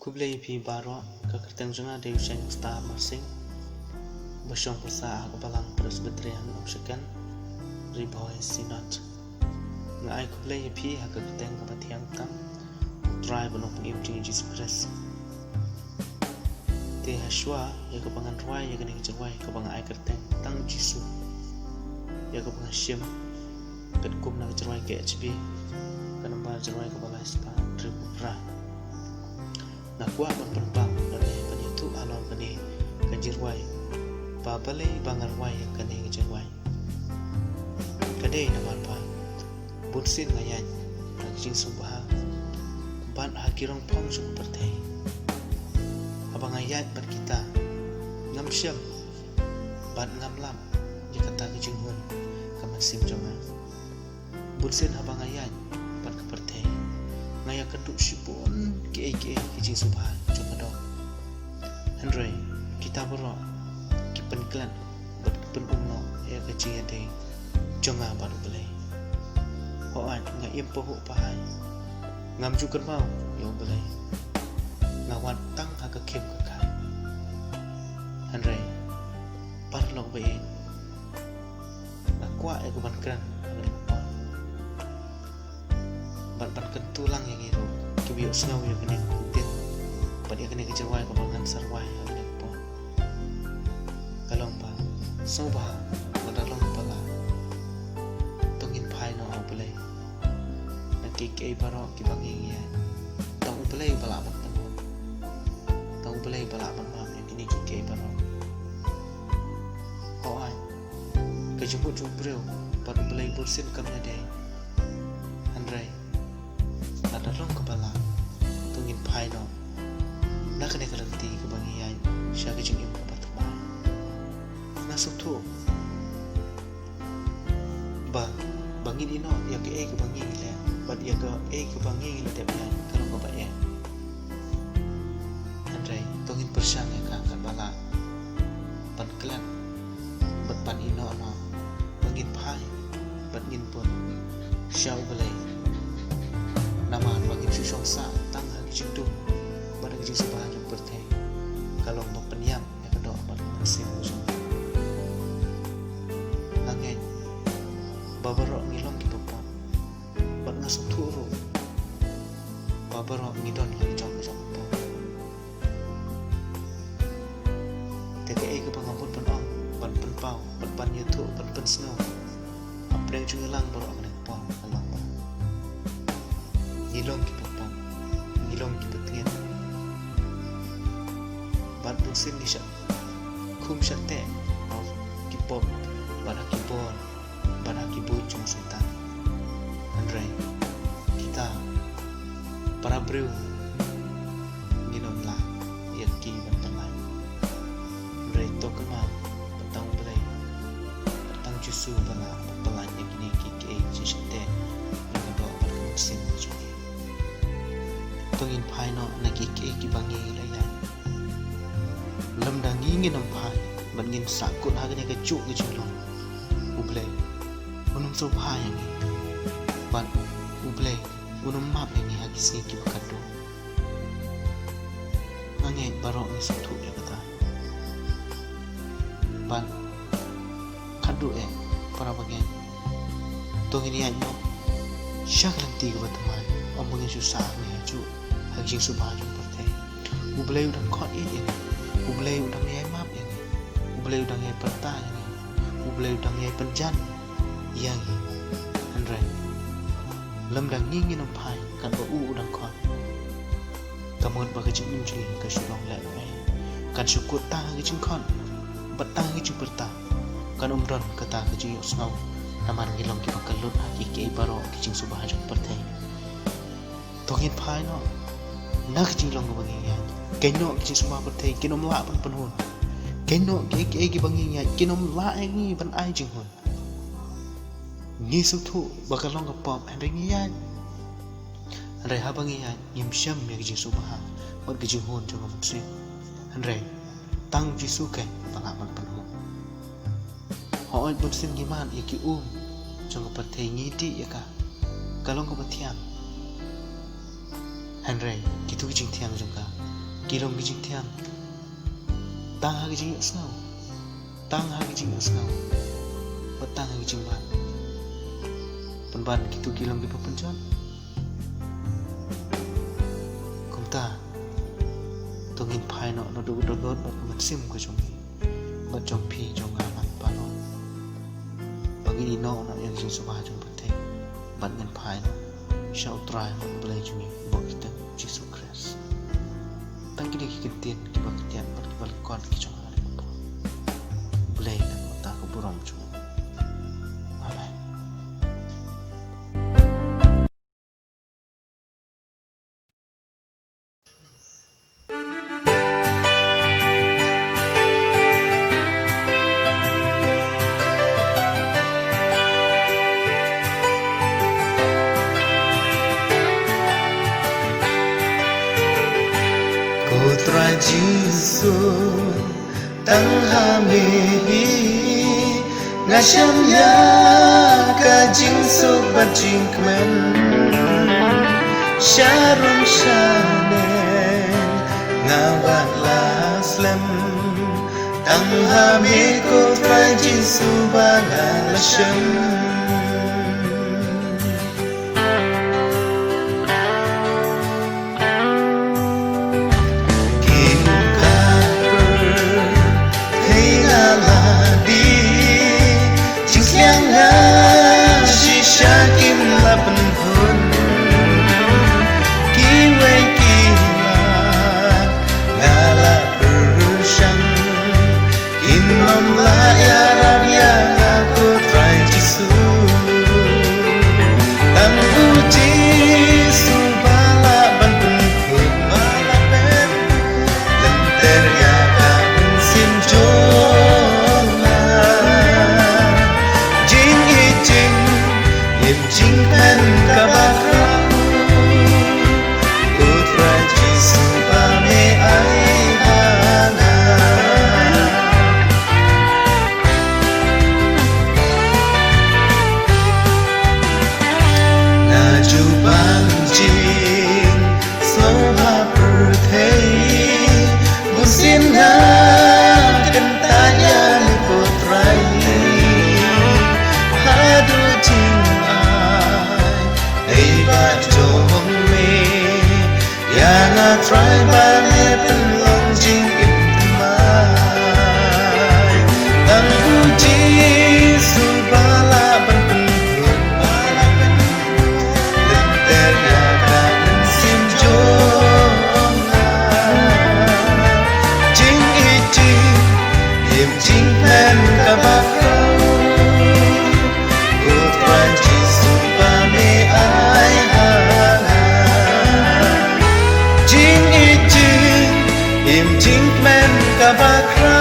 Kublai pi baro ka kerteng juna de useng sta marsing basyong pusa ka balang presbyterian opshikan riboy sinat ngai kublai pi ha ka kerteng ka batiang kam tribe no pung imting Jesus Christ te haswa ya ka pangan ruai ya ka ning jawai ka bang ai kerteng tang jisu ya ka bang syem kat kum na jawai ke hb ka namba jawai ka balai spa tribu pra na kuah berperbang dari penitu alor kene kajirwai babale bangarwai kene kajirwai kadai naman pa bunsin ngayan nagjing subaha ban hakirong pong sung pertai abang ayat ban kita ngam syam ban ngam lam jikata kajing hun kamansim jonga bunsin abang ayat ban kepertai ngaya keduk syupun ke kijing subhan coba dong Henry kita bero kipen klan berpen umno ya kecing ade jonga baru belai hoan ngaim pohok pahai ngam jukan mau yo belai ngawan tang aga kem kakak Henry parlok be ngakwa ya kuban kran ban kentulang yang itu kibiyo snow yang kena kutin ban yang kena kejawai kebangan sarwai yang kena po kalong pa soba madalong pala tungin pai no opelay nakikay baro kibanging yan tong opelay pala man pano tong opelay pala man mam yang kini kikay baro hoay kejumut jumbril ban opelay bursin kamnya day Andre darong kepala tungin pai no nak kena kerenti kebangian syaga jengim kebatuma nasuk tu bangin ino ya ke kebangi le bad ya ke kebangi le dia kalau kau bayar Andre tungin persang ya kan bala ban kelan bad ban ino no bangin pai bangin pun syau belai naman bagi susong sa tang hagi jindu pada gijing sebahan yang berteh kalau mau peniam ya kedua pada masih musuh angin babarok ngilong ki pepon bad ngasuk turu babarok ngidon lagi jong ke sama pon teke ke pangambut penong bad penpau bad pan yutu bad pen snow apa yang jungilang baru akan pon kalau ngilong ki popong ngilong ki petengin bat busin ni syak kum syate of ki pop pada ki bol pada ki bujung sultan Andre kita para breu ngilong la ya ki bantalan Andre to kema petang belai petang jusu bala pelan yang kini ki ke syate yang do bermusim juga tungin pai no nakike ki bangi laya lam dangi ngin am pai ban ngin sakut hagane ke cuk ke julong uble unum so pai yang ban uble unum map yang hagi singi ki bakado ngange barok ni sutu ya kata ban kadu para bagian tungin ya no syak lanti ke bataman omongin susah ni haju hagjing subhajung pertai ublay udang kot ini ublay udang yai map ini ublay udang yai perta ini ublay udang yai penjan yang Andre lam dang ngingin ampai kan ba udang kot kamon ba kajing injli ka sulong le kan syukur ta kajing kon batang kajing perta kan umron kata kajing yosnau naman ngilong ki pakalut hakiki baro kajing subhajung pertai tongin pai no nak jinglong ke banginya kenok kecing semua bertai kinom la pan penhun kenok ke banginya kinom la ni ban ai jing hun ni sutu bakalong ke pom andre ngian andre ha banginya nyim syam ya kecing subha ber kecing hun jong muslim andre tang jisu ke palaman penhun ho oi muslim giman ya ki jong bertai ngidi ya ka kalong ke batiam Henry, gitu kecing tiang juga. kilom gijing tiang tang ha gijing snau tang ha gijing snau petang ha gijing ban penban gitu kilom di pepenjon kumta tungin phai no no du do bat man sim ko jong bat jong phi jong amat panon bagi no na yang jing subah jong pate bat ngan phai no shall try man belai jumi bokita Jesus Christ tang kini kikitian kibaktian bat kibalkon ki jong hari ko belai na mata ko burom jong amen. Putra Jesus tang hamihi ngasham ya ka jing sok bat jing kmen sharon shanen ngawat laslam tang hami putra Jesus bangalasam try by heaven long jing in mai dan uji subala berpenghun dan teryakan sim jonga jing iti him jing pen kabakau putra Jesus bame ai im jing men kabakra